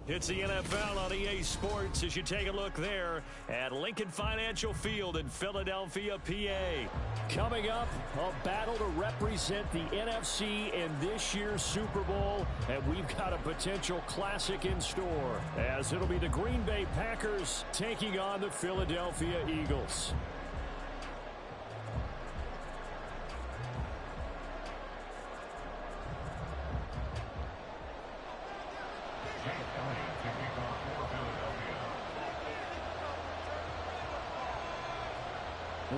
It's the NFL on EA Sports as you take a look there at Lincoln Financial Field in Philadelphia, PA. Coming up, a battle to represent the NFC in this year's Super Bowl, and we've got a potential classic in store, as it'll be the Green Bay Packers taking on the Philadelphia Eagles.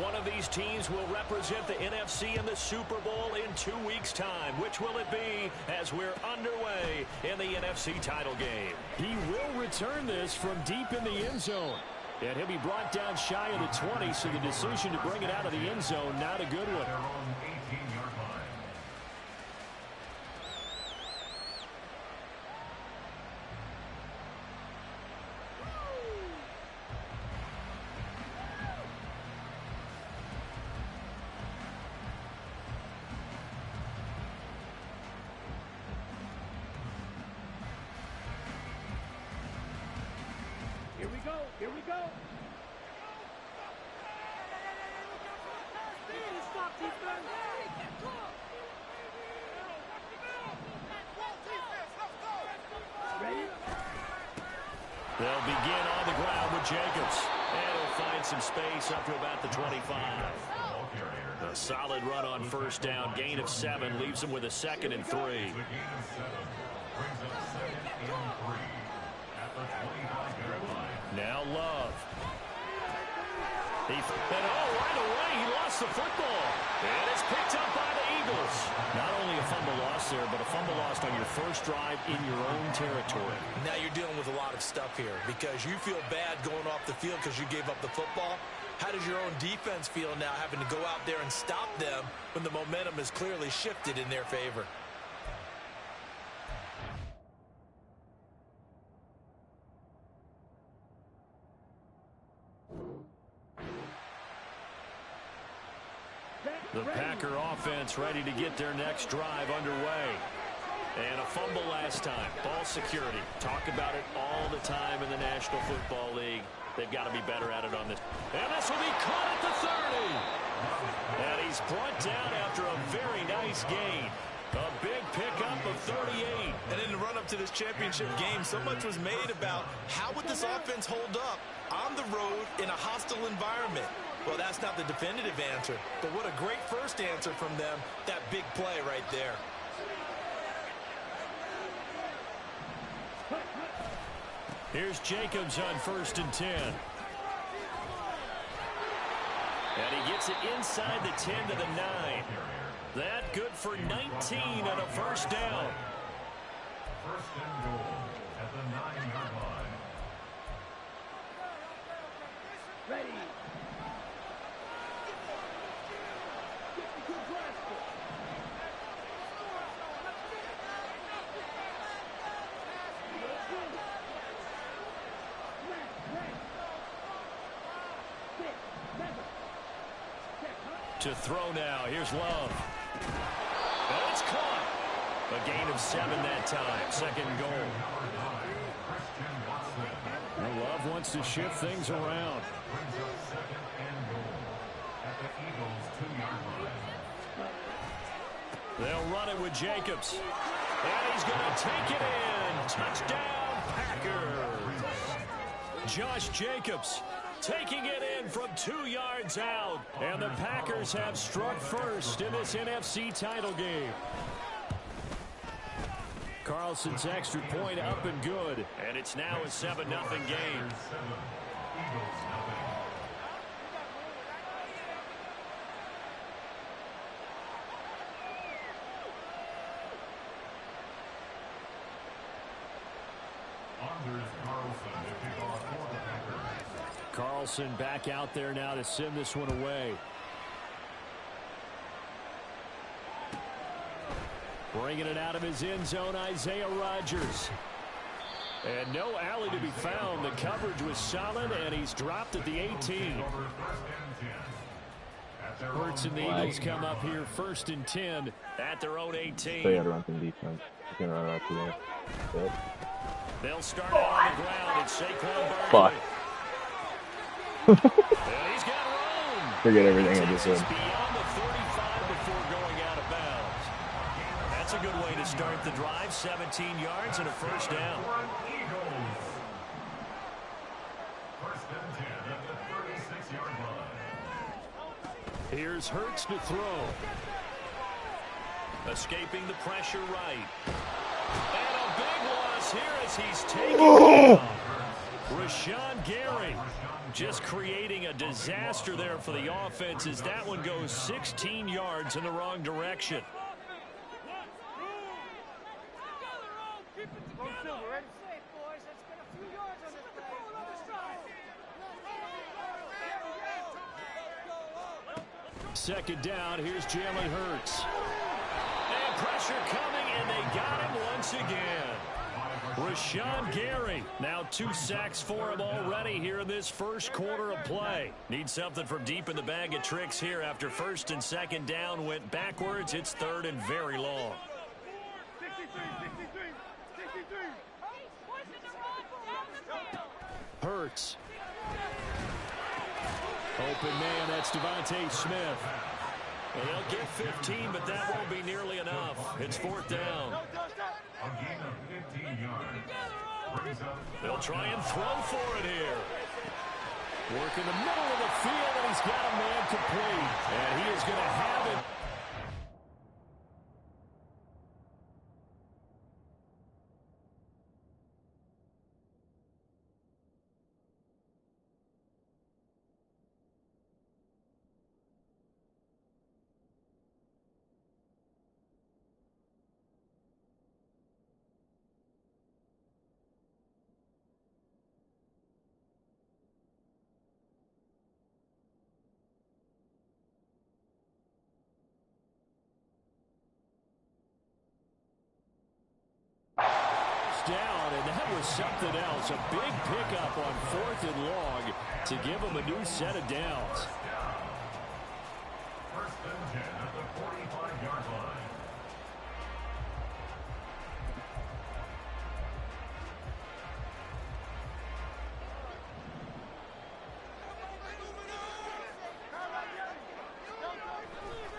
One of these teams will represent the NFC in the Super Bowl in 2 weeks' time. Which will it be as we're underway in the NFC title game? He will return this from deep in the end zone. And he'll be brought down shy of the 20, so the decision to bring it out of the end zone, not a good one. Here we go. Stop defense. Ready? They'll begin on the ground with Jacobs. And he'll find some space up to about the 25. A solid run on first down. Gain of 7 leaves him with a 2nd and 3. Now Love. And right away he lost the football. And it's picked up by the Eagles. Not only a fumble loss there, but a fumble lost on your first drive in your own territory. Now you're dealing with a lot of stuff here because you feel bad going off the field because you gave up the football. How does your own defense feel now having to go out there and stop them when the momentum is clearly shifted in their favor? The Packer offense ready to get their next drive underway. And a fumble last time. Ball security. Talk about it all the time in the National Football League. They've got to be better at it on this. And this will be caught at the 30. And he's brought down after a very nice gain. A big pickup of 38. And in the run-up to this championship game, so much was made about how would this offense hold up on the road in a hostile environment. Well, that's not the definitive answer, but what a great first answer from them, that big play right there. Here's Jacobs on 1st and 10. And he gets it inside the 10 to the 9. That good for 19 and a first down. First and goal at the 9-yard line. Ready. To throw now. Here's Love. And it's caught. A gain of 7 that time. 2nd and goal. And Love wants to shift things around. They'll run it with Jacobs. And he's going to take it in. Touchdown, Packers. Josh Jacobs taking it in from 2 yards out. And the Packers have struck first in this NFC title game. Carlson's extra point up and good. And it's now a 7-0 game. Carlson back out there now to send this one away. Bringing it out of his end zone, Isaiah Rodgers. And no alley to be found. The coverage was solid, and he's dropped at the 18. Hurts and the Eagles come up here 1st and 10 at their own 18. So you got to run some defense. You can run right through there. Good. They'll start out on the ground. It's Saquon Barkley. Fuck. And he's got room. Forget everything I just said. Beyond the 35 before going out of bounds. That's a good way to start the drive. 17 yards and a first down. Eagles. First and 10 at the 36-yard line. Here's Hurts to throw. Escaping the pressure right. And a big loss here as he's taken down. Rashawn Gary just creating a disaster there for the offense as that one goes 16 yards in the wrong direction. Second down, here's Jalen Hurts. And pressure coming, and they got him once again. Rashawn Gary, now 2 sacks for him already here in this first quarter of play. Need something from deep in the bag of tricks here after first and second down went backwards. It's third and very long. Hurts. Open man, that's Devontae Smith. Well, they'll get 15, but that won't be nearly enough. It's fourth down. A gain of 15 yards. Brings up They'll try and throw for it here. Work in the middle of the field, and he's got a man complete. And he is going to have it. Down, and that was something else. A big pickup on 4th and long to give them a new set of downs. first and 10 at the 45-yard line.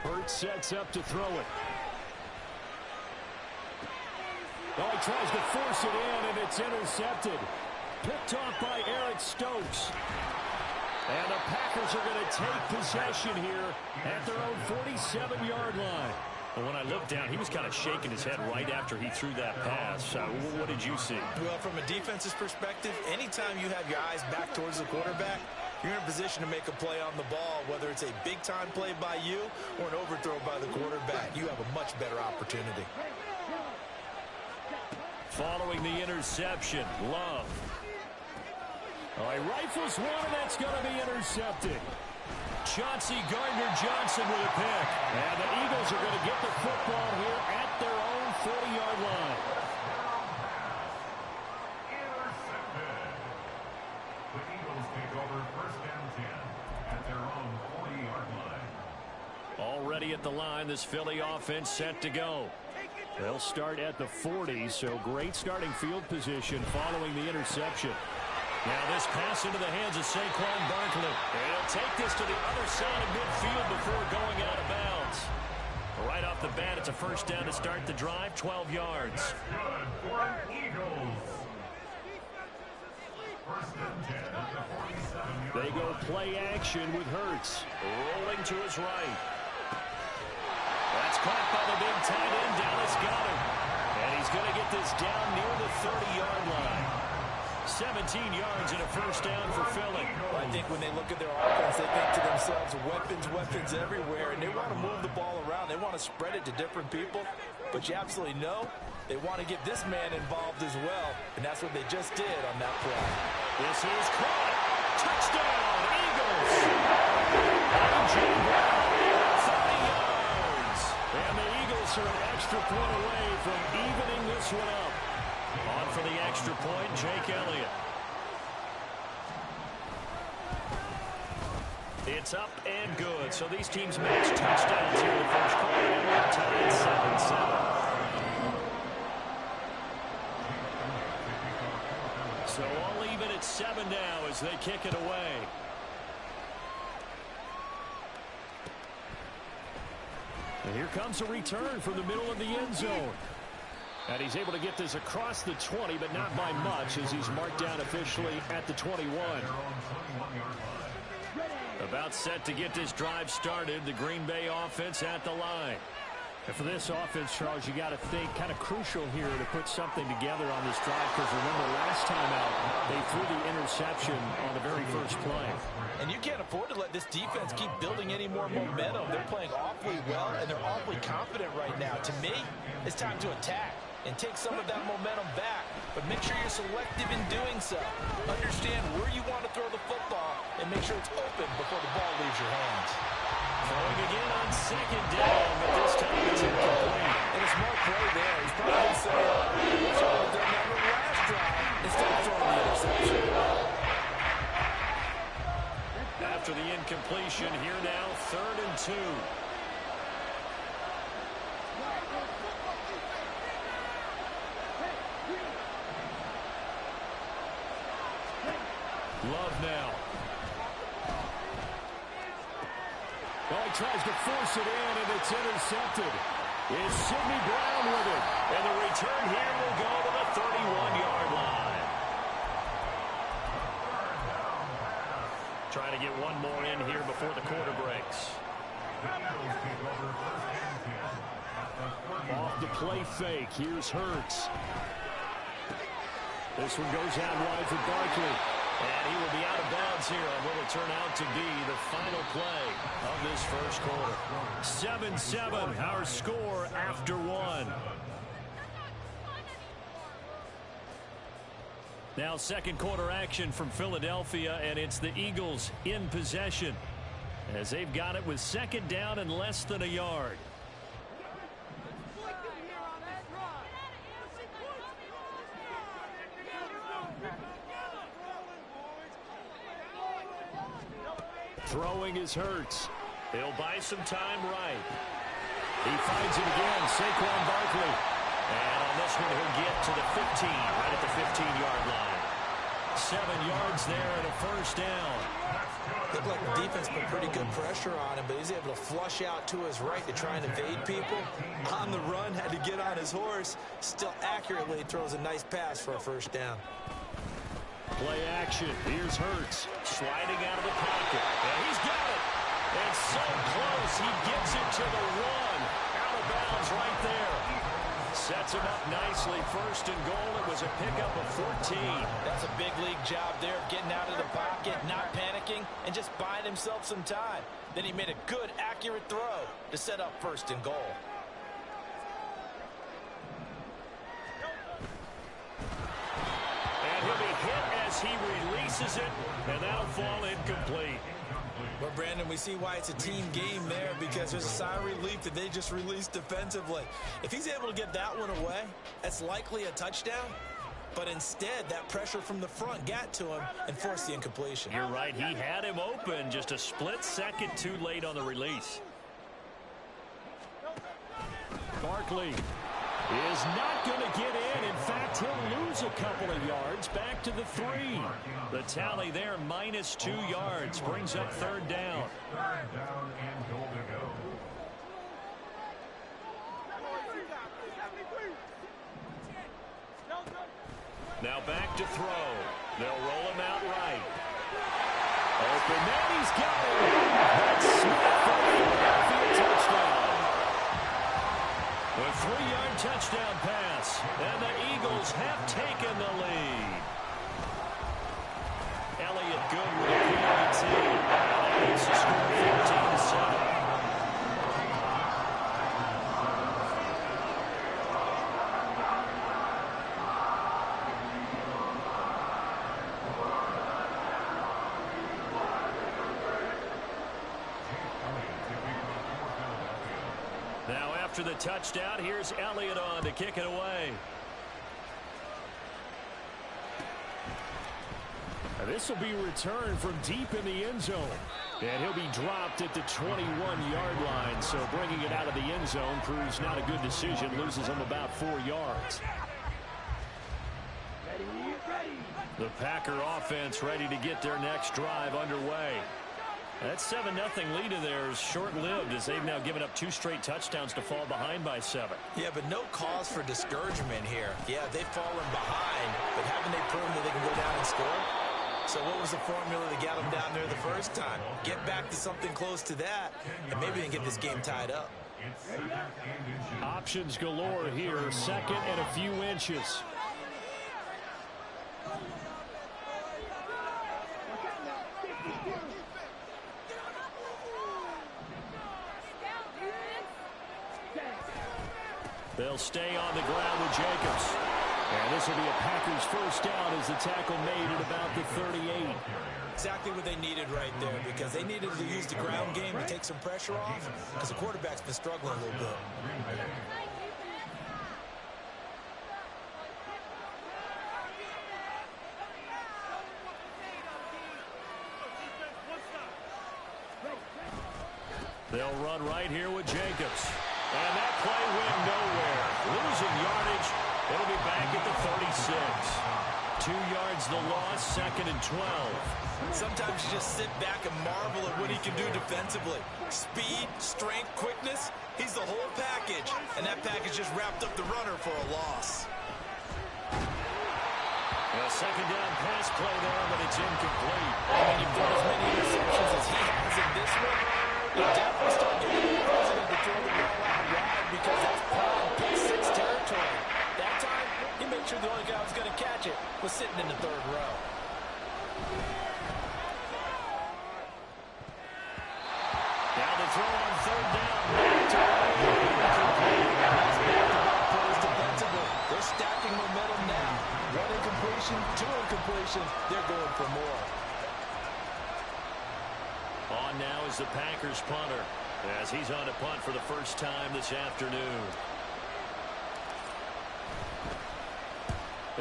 Hurts sets up to throw it. Oh, he tries to force it in, and it's intercepted. Picked off by Eric Stokes. And the Packers are going to take possession here at their own 47-yard line. Well, when I looked down, he was kind of shaking his head right after he threw that pass. What did you see? Well, from a defense's perspective, anytime you have your eyes back towards the quarterback, you're in a position to make a play on the ball, whether it's a big-time play by you or an overthrow by the quarterback. You have a much better opportunity. Following the interception, Love. Oh, he rifles one, and that's going to be intercepted. Chauncey Gardner-Johnson with a pick. And the Eagles are going to get the football here at their own 40-yard line. Intercepted. The Eagles take over first and 10 at their own 40-yard line. Already at the line, this Philly offense set to go. They'll start at the 40, so great starting field position following the interception. Now this pass into the hands of Saquon Barkley. And he'll take this to the other side of midfield before going out of bounds. Right off the bat, it's a first down to start the drive, 12 yards. Good for an Eagles. First and 10 at the 47-yard They go play action with Hurts. Rolling to his right. That's caught by the big tight end, Dallas Goedert. And he's going to get this down near the 30-yard line. 17 yards and a first down for Philly. Well, I think when they look at their offense, they think to themselves, weapons everywhere, and they want to move the ball around. They want to spread it to different people, but you absolutely know they want to get this man involved as well, and that's what they just did on that play. This is caught. Touchdown, Eagles. A.J. Brown, 30 yards. And the Eagles are an extra point away from evening this one up. On for the extra point, Jake Elliott. It's up and good. So these teams match touchdowns here in the first quarter. And we're tied 7-7. So all even at 7 now as they kick it away. And here comes a return from the middle of the end zone. And he's able to get this across the 20, but not by much as he's marked down officially at the 21. About set to get this drive started. The Green Bay offense at the line. And for this offense, Charles, you got to think kind of crucial here to put something together on this drive, because remember last time out they threw the interception on the very first play. And you can't afford to let this defense keep building any more momentum. They're playing awfully well, and they're awfully confident right now. To me, it's time to attack and take some of that momentum back. But make sure you're selective in doing so. Understand where you want to throw the football and make sure it's open before the ball leaves your hands. Throwing again on second down, but this time it's incomplete. And a smart play there. He's probably saying, "Wish I would have done that on the last drive instead of throwing the interception." After the incompletion, here now, 3rd and 2. Love now. Oh, he tries to force it in, and it's intercepted. Is Sidney Brown with it. And the return here will go to the 31-yard line. Trying to get one more in here before the quarter breaks. Off the play fake. Here's Hurts. This one goes out wide for Barkley. And he will be out of bounds here on what will turn out to be the final play of this first quarter. 7-7, our score after 1. Now second quarter action from Philadelphia, and it's the Eagles in possession as they've got it with 2nd down and less than a yard. Throwing is Hurts. He'll buy some time right. He finds it again, Saquon Barkley. And on this one, he'll get to the 15, right at the 15-yard line. 7 yards there and a first down. Looked like the defense put pretty good pressure on him, but he's able to flush out to his right to try and evade people. On the run, had to get on his horse. Still accurately throws a nice pass for a first down. Play action. Here's Hurts sliding out of the pocket. And he's got it. And so close. He gets it to the 1. Out of bounds right there. Sets him up nicely. 1st and goal. It was a pickup of 14. That's a big league job there, getting out of the pocket, not panicking, and just buying himself some time. Then he made a good, accurate throw to set up 1st and goal. And he'll be hit as he releases it, and that'll fall incomplete. Well, Brandon, we see why it's a team game there, because there's a sigh of relief that they just released defensively. If he's able to get that one away, that's likely a touchdown. But instead, that pressure from the front got to him and forced the incompletion. You're right. He had him open, just a split second too late on the release. Barkley is not going to get in. In fact, he'll lose a couple of yards back to the 3. The tally there, -2 yards, brings up 3rd down. 3rd down and goal to go. Now back to throw. They'll roll him out right. Open, and he's got it. That's Smith for the Philadelphia touchdown. A 3-yard touchdown pass, and the Eagles have taken the lead. Elliott good with a PAT. That makes the score 14-7. Now after the touchdown, here's Elliott on to kick it away. This will be returned from deep in the end zone. And he'll be dropped at the 21-yard line. So bringing it out of the end zone proves not a good decision. Loses him about 4 yards. Ready. The Packer offense ready to get their next drive underway. That 7-0 lead of theirs short-lived as they've now given up 2 straight touchdowns to fall behind by 7. Yeah, but no cause for discouragement here. Yeah, they've fallen behind, but haven't they proven that they can go down and score? So what was the formula that got them down there the first time? Get back to something close to that, and maybe they can get this game tied up. Options galore here. 2nd and a few inches. They'll stay on the ground with Jacobs. And this will be a Packers first down as the tackle made at about the 38. Exactly what they needed right there, because they needed to use the ground game to take some pressure off, because the quarterback's been struggling a little bit. They'll run right here with Jacobs. And that play went nowhere. Losing yardage. It'll be back at the 36. 2 yards the loss, 2nd and 12. Sometimes you just sit back and marvel at what he can do defensively. Speed, strength, quickness. He's the whole package. And that package just wrapped up the runner for a loss. A 2nd down pass play there, but it's incomplete. When you put as many interceptions as he has in this one, you definitely start getting the president to throw the ball out wide, because that's prime pick 6 territory. That time, he made sure the only guy who was going to catch it was sitting in the 3rd row. Now the throw on 3rd down. Nice back-to-back plays defensively. They're stacking momentum now. 1 incompletion, 2 incompletions. They're going for more. On now is the Packers punter, as he's on a punt for the first time this afternoon.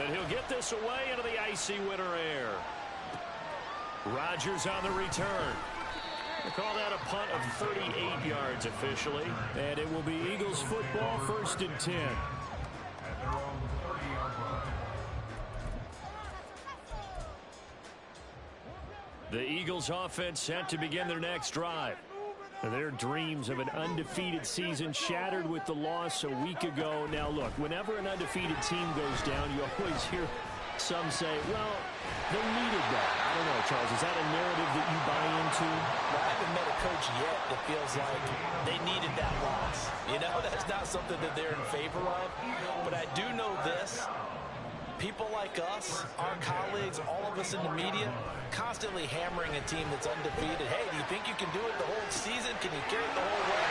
And he'll get this away into the icy winter air. Rodgers on the return. They call that a punt of 38 yards officially. And it will be Eagles football, 1st and 10. At their own 30-yard line. The Eagles offense set to begin their next drive. Their dreams of an undefeated season shattered with the loss a week ago. Now look, whenever an undefeated team goes down, you always hear some say, well, they needed that. I don't know, Charles, is that a narrative that you buy into? Well, I haven't met a coach yet that feels like they needed that loss. You know, that's not something that they're in favor of. But I do know this. People like us, our colleagues, all of us in the media, constantly hammering a team that's undefeated. Hey, do you think you can do it the whole season? Can you carry it the whole way?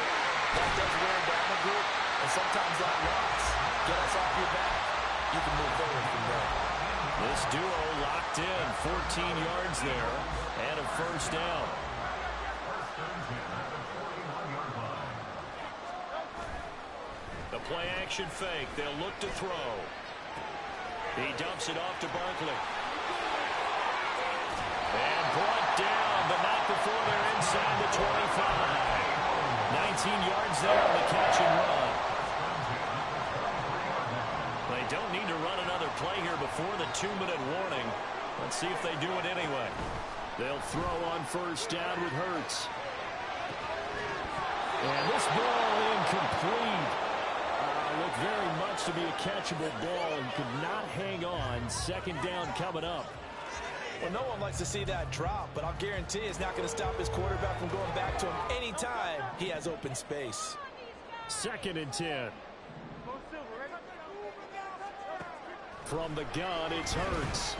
That does wear down a group, and sometimes that loss, get us off your back, you can move forward from there. This duo locked in, 14 yards there, and a first down. The play action fake, they'll look to throw. He dumps it off to Barkley. And brought down, but not before they're inside the 25. 19 yards there on the catch and run. They don't need to run another play here before the 2-minute warning. Let's see if they do it anyway. They'll throw on first down with Hurts. And this ball incomplete. Looked very much to be a catchable ball and could not hang on. 2nd down coming up. Well, no one likes to see that drop, but I'll guarantee it's not going to stop his quarterback from going back to him anytime he has open space. 2nd and 10. From the gun, it's Hurts.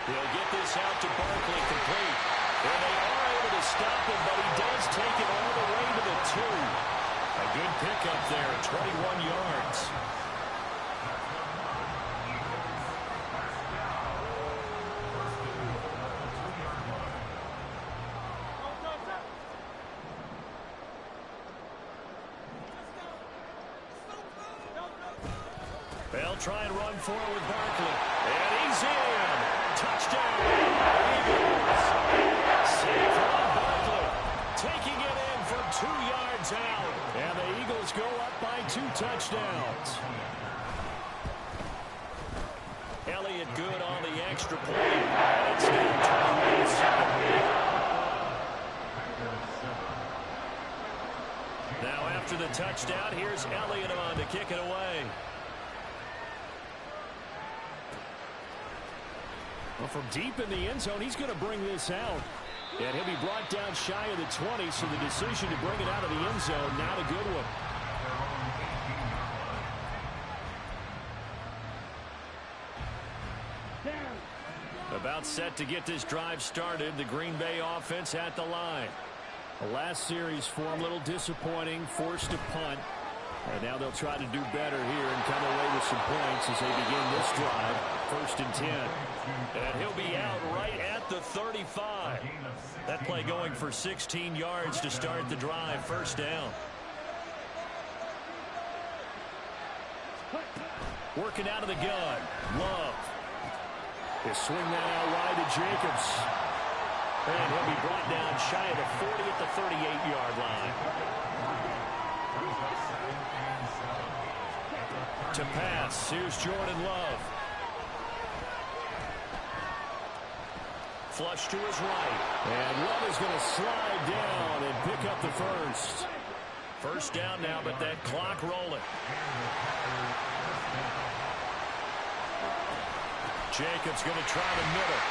He'll get this out to Barkley complete. And they are able to stop him, but he does take it all the way to the 2. A good pickup there, 21 yards. They'll try and run for it with Barkley. And he's in. Touchdown. Eagles. Saquon Barkley taking it in from 2 yards out. And the Eagles go up by 2 touchdowns. extra point. And it's now 21-7. Now after the touchdown, here's Elliott on to kick it away. Well, from deep in the end zone, he's going to bring this out. And he'll be brought down shy of the 20, so the decision to bring it out of the end zone, not a good one. About set to get this drive started. The Green Bay offense at the line. The last series for him, a little disappointing, forced to punt. And now they'll try to do better here and come away with some points as they begin this drive. 1st and 10. And he'll be out right at the 35. That play going for 16 yards to start the drive. 1st down. Working out of the gun. Love. They swing that out wide to Jacobs. And he'll be brought down shy of the 40 at the 38-yard line. To pass, here's Jordan Love. Flush to his right. And Love is going to slide down and pick up the first. 1st down now, but that clock rolling. Jacobs going to try the middle.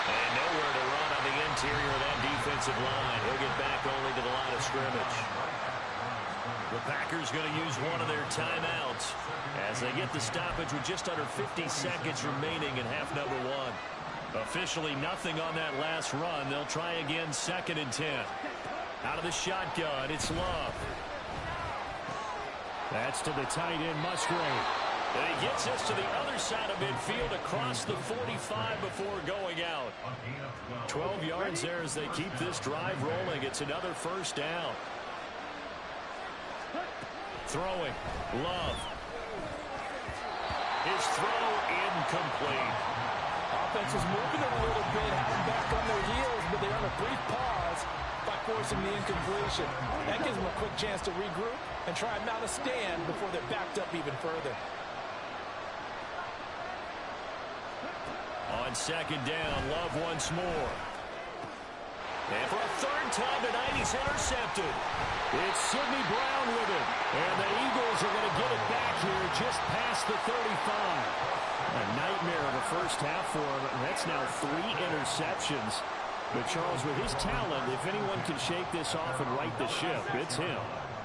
And nowhere to run on the interior of that defensive line. He'll get back only to the line of scrimmage. The Packers going to use one of their timeouts as they get the stoppage with just under 50 seconds remaining in half number 1. Officially nothing on that last run. They'll try again 2nd and 10. Out of the shotgun, it's Love. That's to the tight end, Musgrave. And he gets us to the other side of midfield across the 45 before going out. 12 yards there as they keep this drive rolling. It's another 1st down. Throwing. Love. His throw incomplete. Offense is moving a little bit, back on their heels, but they're on a brief pause by forcing the incompletion. That gives them a quick chance to regroup and try and mount a stand before they're backed up even further. On 2nd down, Love once more. And for a 3rd time tonight, he's intercepted. It's Sidney Brown with it. And the Eagles are going to get it back here just past the 35. A nightmare of a 1st half for him. That's now 3 interceptions. But Charles, with his talent, if anyone can shake this off and right the ship, it's him.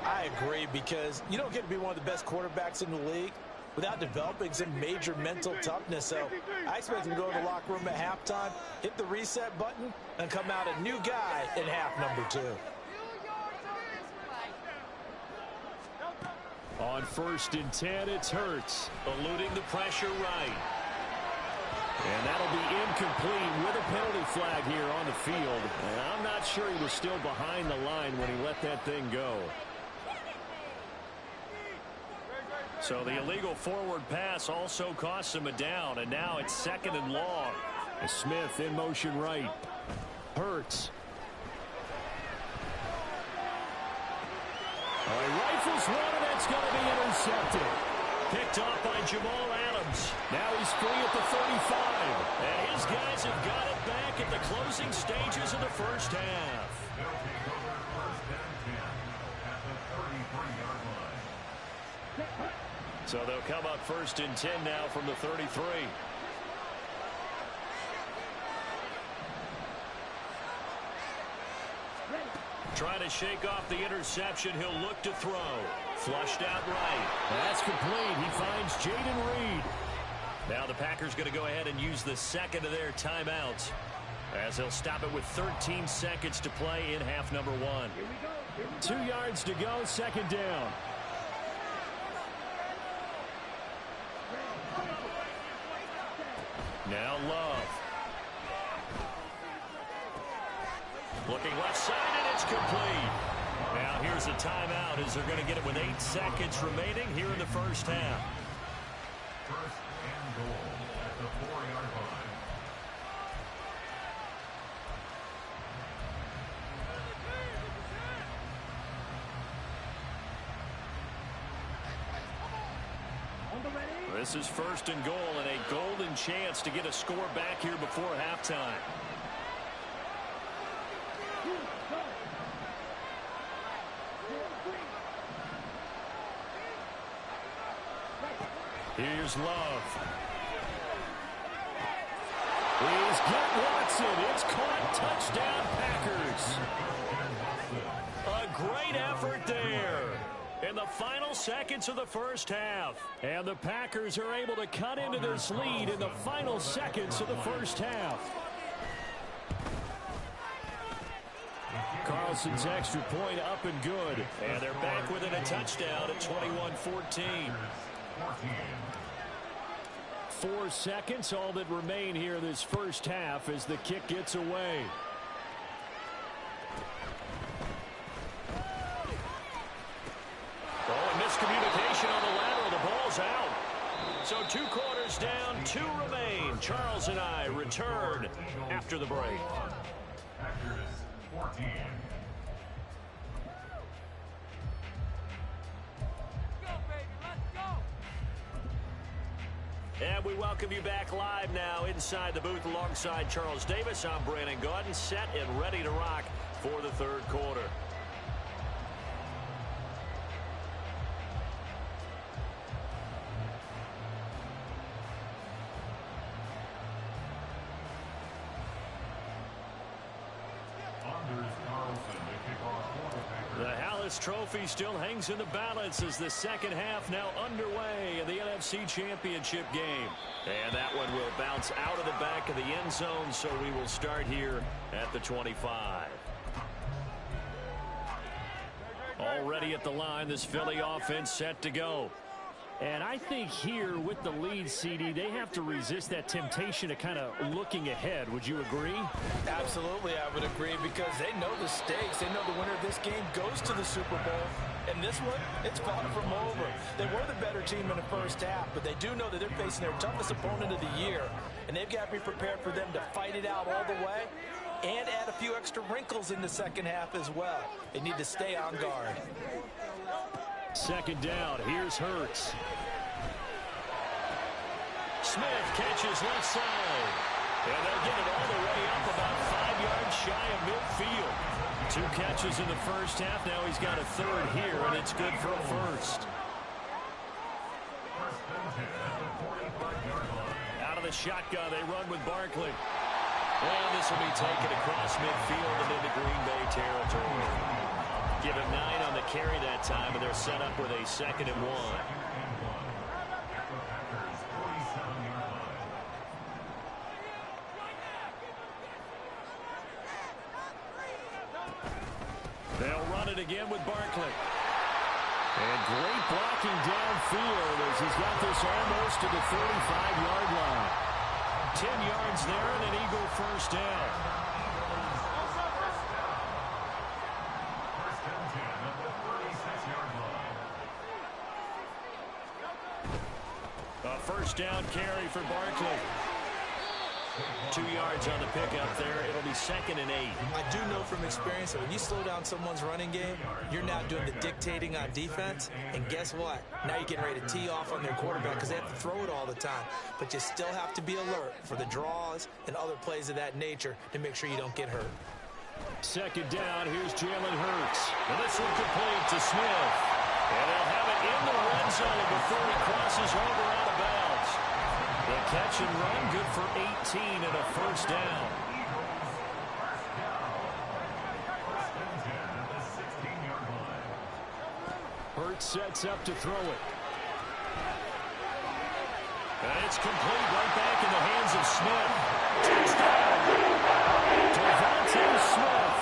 I agree, because you don't get to be one of the best quarterbacks in the league without developing some major mental toughness. So I expect him to go to the locker room at halftime, hit the reset button, and come out a new guy in half number 2. On 1st and 10, it's Hurts, eluding the pressure right. And that'll be incomplete with a penalty flag here on the field. And I'm not sure he was still behind the line when he let that thing go. So the illegal forward pass also costs him a down, and now it's 2nd and long. Smith in motion right. Hurts. He rifles one, and that's going to be intercepted. Picked off by Jamal Adams. Now he's free at the 35. And his guys have got it back at the closing stages of the 1st half. They'll take over 1st and 10 at the 33-yard line. So they'll come up 1st and 10 now from the 33. Trying to shake off the interception. He'll look to throw. Flushed out right. That's complete. He finds Jaden Reed. Now the Packers going to go ahead and use the 2nd of their timeouts, as they'll stop it with 13 seconds to play in half number 1. 2 yards to go, 2nd down. Now Love. Looking left side, and it's complete. Now here's a timeout as they're going to get it with 8 seconds remaining here in the 1st half. 1st and goal at the 4-yard line. This is first and goal and a golden chance to get a score back here before halftime. Here's Love. He's got Watson. It's caught. Touchdown, Packers. A great effort there in the final seconds of the first half. And the Packers are able to cut into this lead in the final seconds of the first half. Carlson's extra point up and good. And they're back within a touchdown at 21-14. 4 seconds, all that remain here this first half as the kick gets away. Oh, and miscommunication on the lateral. The ball's out. So 2 quarters down, 2 remain. Charles and I return after the break. Packers 14. And we welcome you back live now inside the booth alongside Charles Davis. I'm Brandon Gaudin, set and ready to rock for the third quarter. The Hallis Trophy still hangs in the balance as the second half now underway in the NFC Championship game. And that one will bounce out of the back of the end zone, so we will start here at the 25. Already at the line, this Philly offense set to go. And I think here with the lead, CD, they have to resist that temptation of kind of looking ahead. Would you agree? Absolutely, I would agree, because they know the stakes. They know the winner of this game goes to the Super Bowl. And this one, it's far from over. They were the better team in the first half, but they do know that they're facing their toughest opponent of the year. And they've got to be prepared for them to fight it out all the way and add a few extra wrinkles in the second half as well. They need to stay on guard. Second down, here's Hurts. Smith catches left side. And they'll get it all the way up about 5 yards shy of midfield. 2 catches in the first half. Now he's got a third here, and it's good for a first. Out of the shotgun, they run with Barkley. And this will be taken across midfield and into Green Bay territory. Give him 9 on the carry that time, and they're set up with a 2nd and 1. They'll run it again with Barkley. And great blocking downfield as he's got this almost to the 35-yard line. 10 yards there and an Eagle first down. A first down carry for Barkley. 2 yards on the pickup there. It'll be 2nd and 8. I do know from experience that when you slow down someone's running game, you're now doing the dictating on defense. And guess what? Now you're getting ready to tee off on their quarterback because they have to throw it all the time. But you still have to be alert for the draws and other plays of that nature to make sure you don't get hurt. Second down, here's Jalen Hurts. And this one complete to Smith. And they'll have it in the red zone before he crosses over out of bounds. The catch and run, good for 18 and a first down. Hurts sets up to throw it. And it's complete right back in the hands of Smith. Touchdown! Devontae Smith,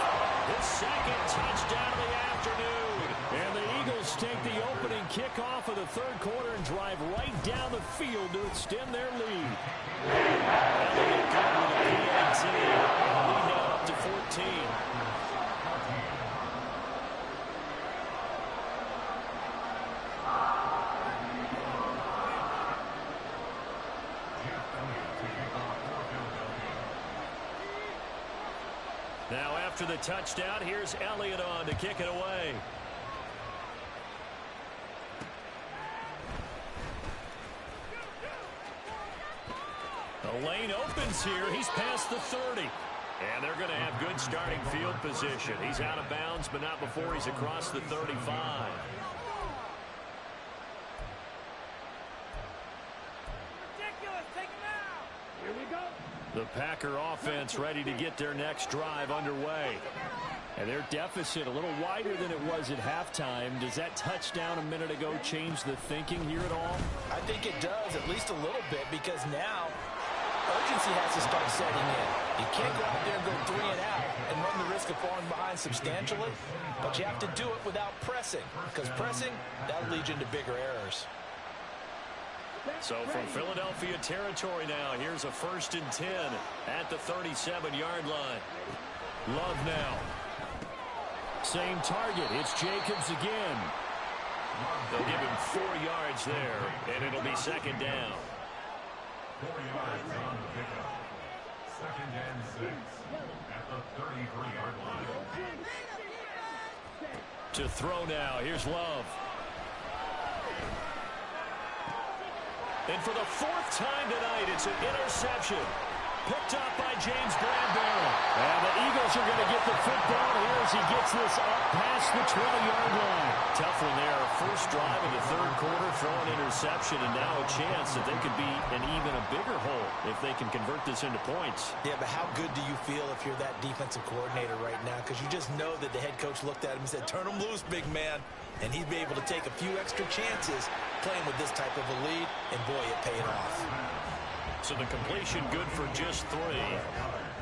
his 2nd touchdown of the afternoon. And the Eagles take the opening kickoff of the third quarter and drive right down the field to extend their lead. Elliott good with a PAT. Lead now up to 14. Now after the touchdown, here's Elliott on to kick it away. The lane opens here. He's past the 30. And they're going to have good starting field position. He's out of bounds, but not before he's across the 35. Ridiculous. Take him out. Here we go. The Packer offense ready to get their next drive underway. And their deficit a little wider than it was at halftime. Does that touchdown a minute ago change the thinking here at all? I think it does, at least a little bit, because now urgency has to start setting in. You can't go out there and go 3 and out and run the risk of falling behind substantially, but you have to do it without pressing, because pressing, that'll lead you into bigger errors. So from Philadelphia territory now, here's a 1st and 10 at the 37-yard line. Love now. Same target. It's Jacobs again. They'll give him 4 yards there, and it'll be 2nd down. 4 yards on the pickup. 2nd and 6 at the 33-yard line. To throw now. Here's Love. And for the 4th time tonight, it's an interception. Picked up by James Bradbury. And the Eagles are going to get the football here as he gets this up past the 20-yard line. Tough one there. First drive of the 3rd quarter, throw an interception, and now a chance that they could be in even a bigger hole if they can convert this into points. Yeah, but how good do you feel if you're that defensive coordinator right now? Because you just know that the head coach looked at him and said, turn him loose, big man. And he'd be able to take a few extra chances playing with this type of a lead, and boy, it paid off. So the completion good for just 3,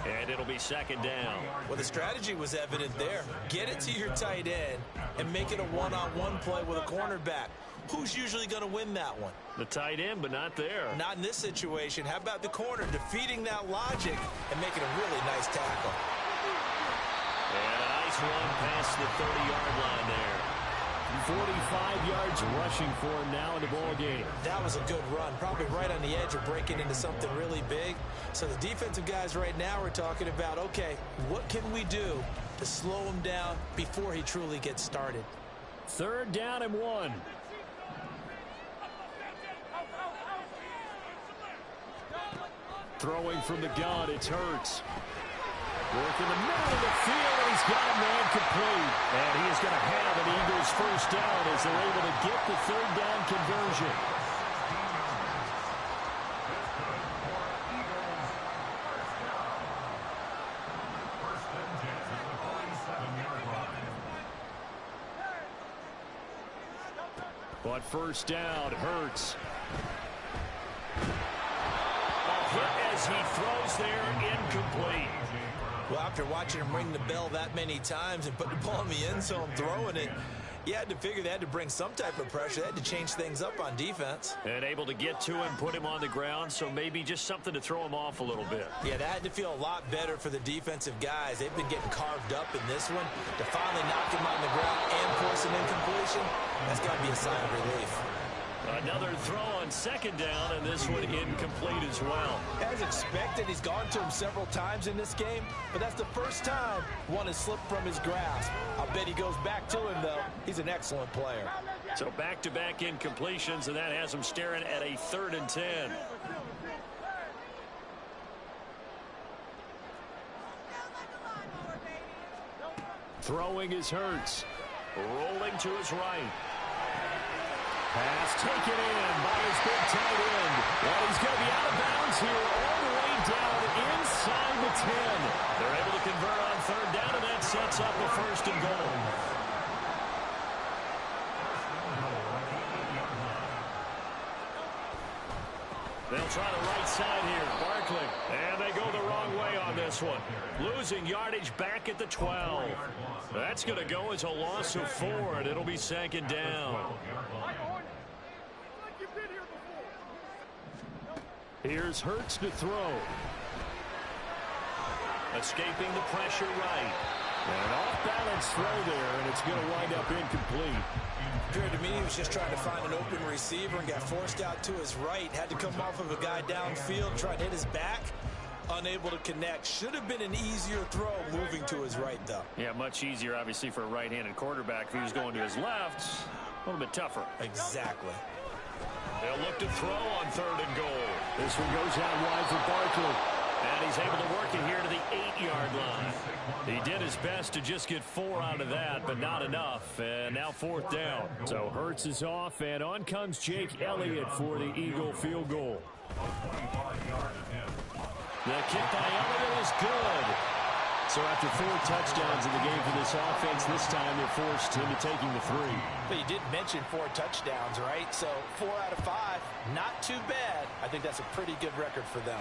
and it'll be 2nd down. Well, the strategy was evident there. Get it to your tight end and make it a one-on-one play with a cornerback. Who's usually going to win that one? The tight end, but not there. Not in this situation. How about the corner defeating that logic and making a really nice tackle? And a nice run past the 30-yard line there. 45 yards rushing for him now in the ball game. That was a good run, probably right on the edge of breaking into something really big. So the defensive guys right now are talking about, okay, what can we do to slow him down before he truly gets started? 3rd down and 1. Throwing from the gun, it's Hurts. Work in the middle of the field, and he's got a man complete. And he is going to have an Eagles 1st down as they're able to get the 3rd down conversion. But 1st down, Hurts. A hit as he throws there, incomplete. Well, after watching him ring the bell that many times and put the ball in the end zone throwing it, you had to figure they had to bring some type of pressure. They had to change things up on defense. And able to get to him, put him on the ground, so maybe just something to throw him off a little bit. Yeah, that had to feel a lot better for the defensive guys. They've been getting carved up in this one. To finally knock him on the ground and force an incompletion, that's got to be a sign of relief. Another throw on 2nd down, and this one incomplete as well. As expected, he's gone to him several times in this game, but that's the first time one has slipped from his grasp. I'll bet he goes back to him, though. He's an excellent player. So back-to-back incompletions, and that has him staring at a 3rd and 10. Throwing is Hurts. Rolling to his right. Pass taken in by his big tight end. Well, he's going to be out of bounds here all the way down inside the 10. They're able to convert on 3rd down, and that sets up a 1st and goal. They'll try the right side here. Barkley. And they go the wrong way on this one. Losing yardage back at the 12. That's going to go as a loss of 4, and it'll be 2nd down. Here's Hurts to throw. Escaping the pressure right. And off-balance throw there, and it's going to wind up incomplete. Appeared to me he was just trying to find an open receiver and got forced out to his right. Had to come off of a guy downfield, try to hit his back. Unable to connect. Should have been an easier throw moving to his right, though. Yeah, much easier, obviously, for a right-handed quarterback. If he was going to his left, a little bit tougher. Exactly. They'll look to throw on 3rd and goal. This one goes out wide for Barkley. And he's able to work it here to the 8-yard line. He did his best to just get 4 out of that, but not enough. And now 4th down. So Hurts is off, and on comes Jake Elliott for the Eagle field goal. The kick by Elliott is good. So after 4 touchdowns in the game for this offense, this time they're forced into taking the 3. But you did mention 4 touchdowns, right? So 4 out of 5, not too bad. I think that's a pretty good record for them.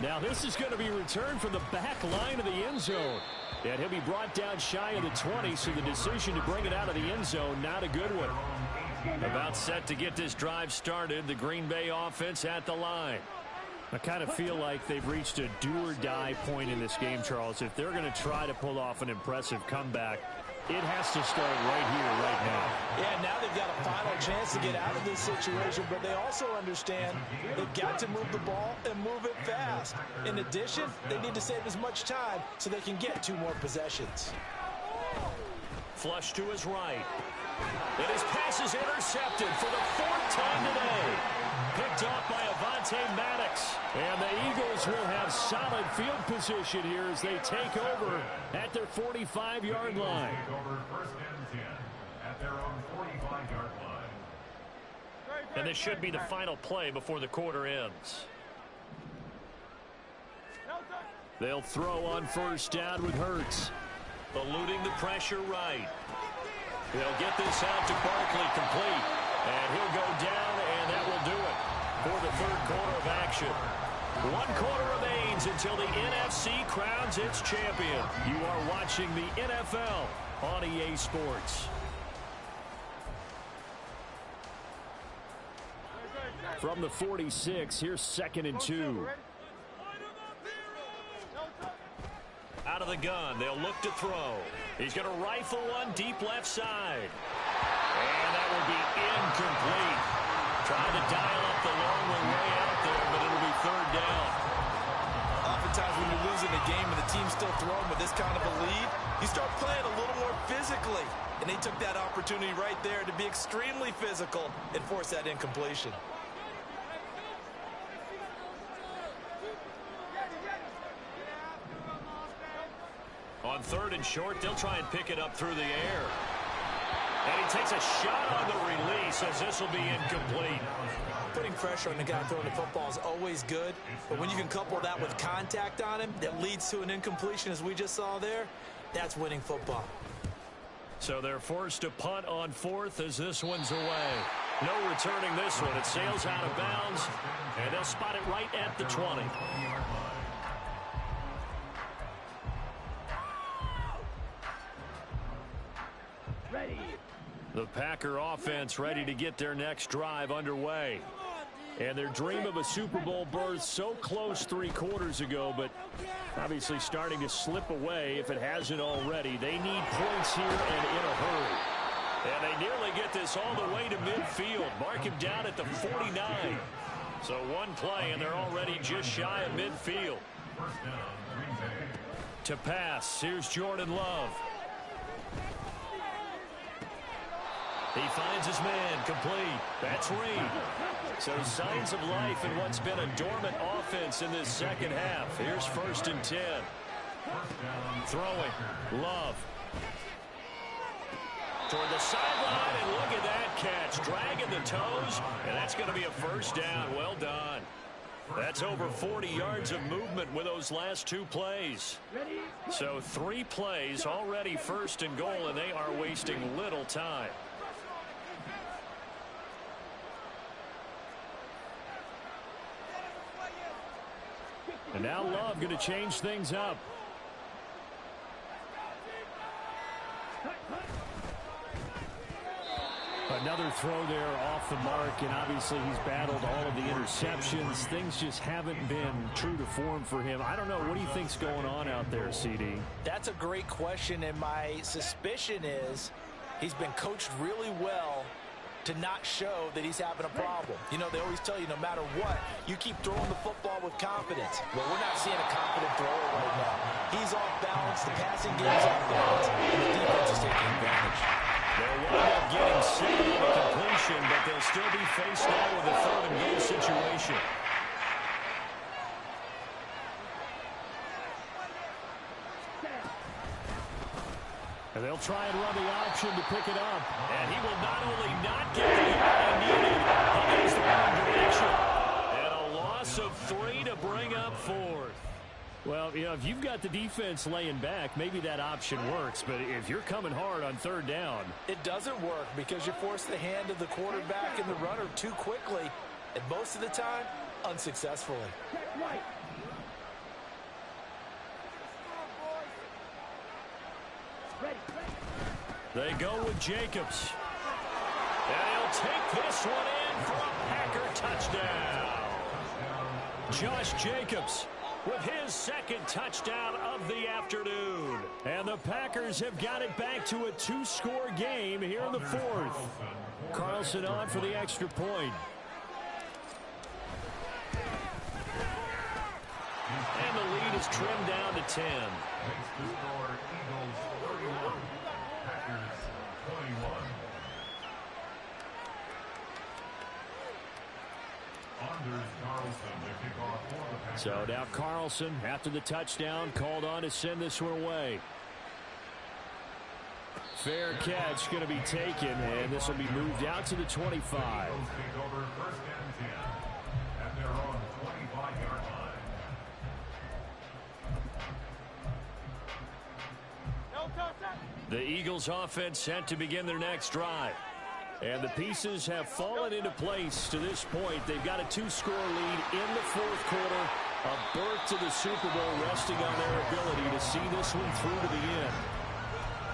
Now this is going to be returned from the back line of the end zone. And he'll be brought down shy of the 20, so the decision to bring it out of the end zone, not a good one. About set to get this drive started, the Green Bay offense at the line. I kind of feel like they've reached a do-or-die point in this game, Charles. If they're going to try to pull off an impressive comeback, it has to start right here, right now. Yeah, now they've got a final chance to get out of this situation, but they also understand they've got to move the ball and move it fast. In addition, they need to save as much time so they can get 2 more possessions. Flush to his right. And his pass is intercepted for the 4th time today. Picked off by Avonte Maddox. And the Eagles will have solid field position here as they take over at their 45-yard line. And this should be the final play before the quarter ends. They'll throw on 1st down with Hurts. Eluding the pressure right. They'll get this out to Barkley complete. And he'll go down, and that will do it for the 3rd quarter of action. 1 quarter remains until the NFC crowns its champion. You are watching the NFL on EA Sports. From the 46, here's 2nd and 2. Out of the gun, they'll look to throw. He's going to rifle one deep left side. And that will be incomplete. Trying to dial up the long one way out there, but it'll be 3rd down. Oftentimes when you're losing a game and the team's still throwing with this kind of a lead, you start playing a little more physically. And they took that opportunity right there to be extremely physical and force that incompletion. On 3rd and short, they'll try and pick it up through the air. And he takes a shot on the release as this will be incomplete. Putting pressure on the guy throwing the football is always good, but when you can couple that with contact on him that leads to an incompletion as we just saw there, that's winning football. So they're forced to punt on 4th as this one's away. No returning this one. It sails out of bounds, and they'll spot it right at the 20. Ready. The Packer offense ready to get their next drive underway. And their dream of a Super Bowl berth so close 3 quarters ago, but obviously starting to slip away if it hasn't already. They need points here and in a hurry. And they nearly get this all the way to midfield. Mark him down at the 49. So 1 play and they're already just shy of midfield. To pass, here's Jordan Love. He finds his man complete. That's Reed. So signs of life in what's been a dormant offense in this 2nd half. Here's 1st and 10. Throwing. Love. Toward the sideline, and look at that catch. Dragging the toes, and that's going to be a 1st down. Well done. That's over 40 yards of movement with those last 2 plays. So 3 plays, already 1st and goal, and they are wasting little time. And now Love going to change things up. Another throw there off the mark, and obviously he's battled all of the interceptions. Things just haven't been true to form for him. I don't know. What do you think's going on out there, CD? That's a great question, and my suspicion is he's been coached really well to not show that he's having a problem. You know, they always tell you no matter what, you keep throwing the football with confidence. Well, we're not seeing a confident thrower right now. He's off balance, the passing game's off balance, and the defense is taking advantage. They'll wind up getting 7 on the completion, but they'll still be faced now with a 3rd and goal situation. And they'll try and run the option to pick it up. And he will not only not get the yard he needed, he goes the wrong direction. And a loss of 3 to bring up 4th. Well, you know, if you've got the defense laying back, maybe that option works. But if you're coming hard on 3rd down, it doesn't work because you force the hand of the quarterback and the runner too quickly. And most of the time, unsuccessfully. They go with Jacobs. And he'll take this one in for a Packer touchdown. Josh Jacobs with his 2nd touchdown of the afternoon. And the Packers have got it back to a 2-score game here in the 4th. Carlson on for the extra point. And the lead is trimmed down to 10. So now Carlson, after the touchdown, called on to send this one away. Fair catch going to be taken, and this will be moved out to the 25. The Eagles offense set to begin their next drive. And the pieces have fallen into place to this point. They've got a 2-score lead in the 4th quarter. A berth to the Super Bowl resting on their ability to see this one through to the end.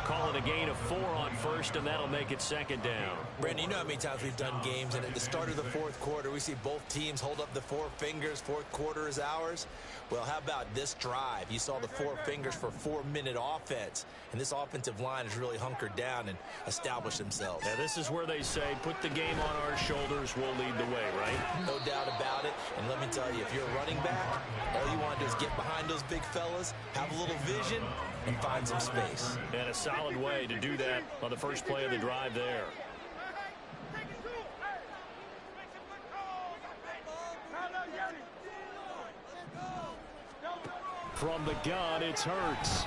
Call it a gain of 4 on 1st, and that'll make it 2nd down. Brandon, you know how many times we've done games, and at the start of the 4th quarter, we see both teams hold up the 4 fingers. 4th quarter is ours. Well, how about this drive? You saw the 4 fingers for 4-minute offense, and this offensive line has really hunkered down and established themselves. Now, this is where they say, put the game on our shoulders, we'll lead the way, right? No doubt about it. And let me tell you, if you're a running back, all you want to do is get behind those big fellas, have a little vision, and find some space. And a solid way to do that on the first play of the drive there. From the gun, it's Hurts.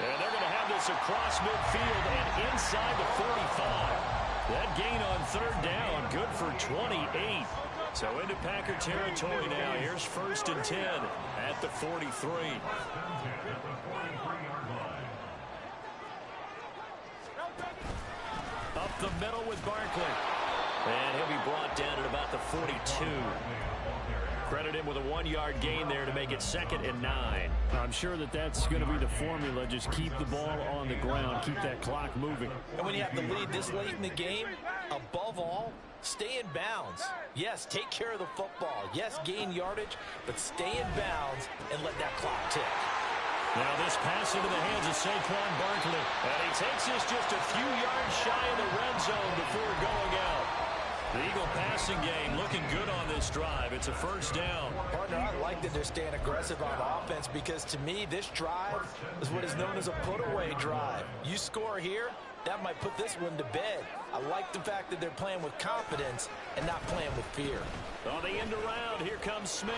And they're going to have this across midfield and inside the 45. That gain on 3rd down, good for 28. So into Packer territory now. Here's 1st and 10 at the 43. Up the middle with Barkley. And he'll be brought down at about the 42. Credit him with a 1-yard gain there to make it 2nd and 9. I'm sure that that's going to be the formula. Just keep the ball on the ground. Keep that clock moving. And when you have the lead this late in the game, above all, stay in bounds. Yes, take care of the football. Yes, gain yardage, but stay in bounds and let that clock tick. Now this pass into the hands of Saquon Barkley. And he takes this just a few yards shy of the red zone before going out. The Eagle passing game looking good on this drive. It's a 1st down. Partner, I like that they're staying aggressive on offense because to me, this drive is what is known as a put-away drive. You score here, that might put this one to bed. I like the fact that they're playing with confidence and not playing with fear. On the end around, here comes Smith.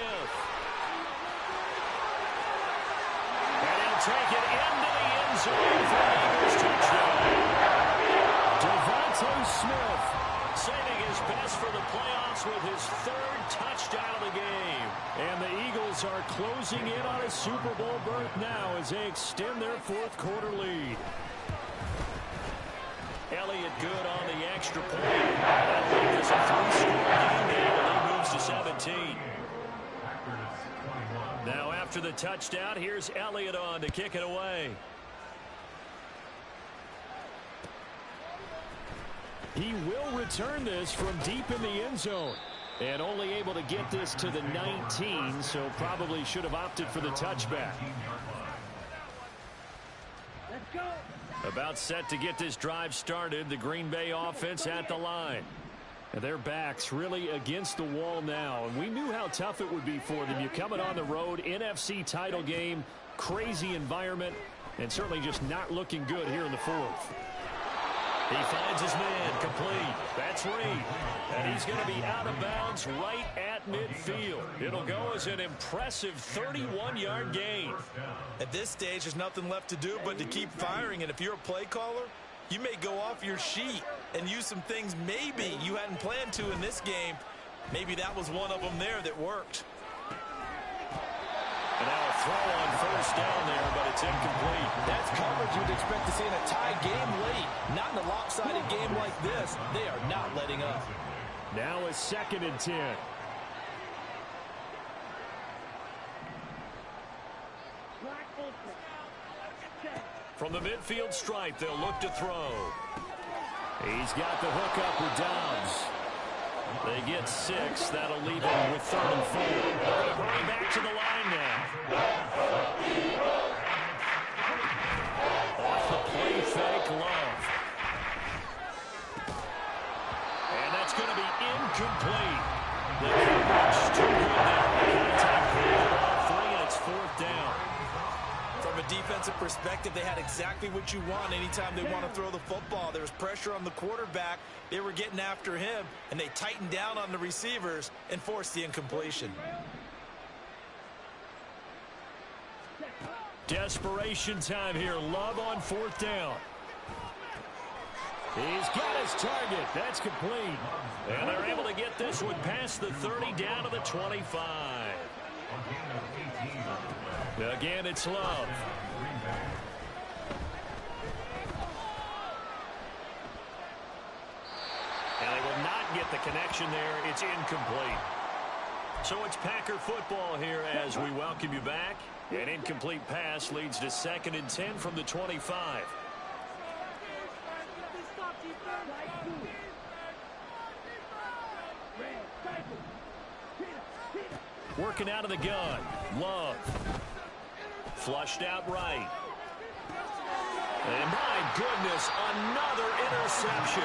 And he'll take it into the end zone for an Eagles touchdown. Devontae Smith saving his best for the playoffs with his 3rd touchdown of the game. And the Eagles are closing in on a Super Bowl berth now as they extend their 4th quarter lead. Elliott good on the extra point. That leads us a 3-score game now, and he moves to 17. Now after the touchdown, here's Elliott on to kick it away. He will return this from deep in the end zone. And only able to get this to the 19, so probably should have opted for the touchback. Let's go. About set to get this drive started. The Green Bay offense at the line. And their backs really against the wall now. And we knew how tough it would be for them. You're coming on the road, NFC title game, crazy environment, and certainly just not looking good here in the 4th. He finds his man, complete. That's Reed. And he's going to be out of bounds right at midfield. It'll go as an impressive 31-yard gain. At this stage, there's nothing left to do but to keep firing. And if you're a play caller, you may go off your sheet and use some things maybe you hadn't planned to in this game. Maybe that was one of them there that worked. And now a throw on first down there, but it's incomplete. That's coverage you'd expect to see in a tie game late. Not in a lopsided game like this. They are not letting up. Now a 2nd and 10. From the midfield stripe, they'll look to throw. He's got the hook up with Dobbs. They get 6. That'll leave him with 3rd and 4. They're going to hurry back to the line now. Off the play fake, Love. And that's going to be incomplete. The coverage too good there. Contact created on 3, and it's 4th down. From a defensive perspective, they had exactly what you want anytime they want to throw the football. There was pressure on the quarterback. They were getting after him, and they tightened down on the receivers and forced the incompletion. Desperation time here. Love on 4th down. He's got his target. That's complete. And they're able to get this one past the 30 down to the 25. Again, it's Love. And they will not get the connection there. It's incomplete. So it's Packer football here as we welcome you back. An incomplete pass leads to 2nd and 10 from the 25. Working out of the gun. Love. Flushed out right. And my goodness, another interception.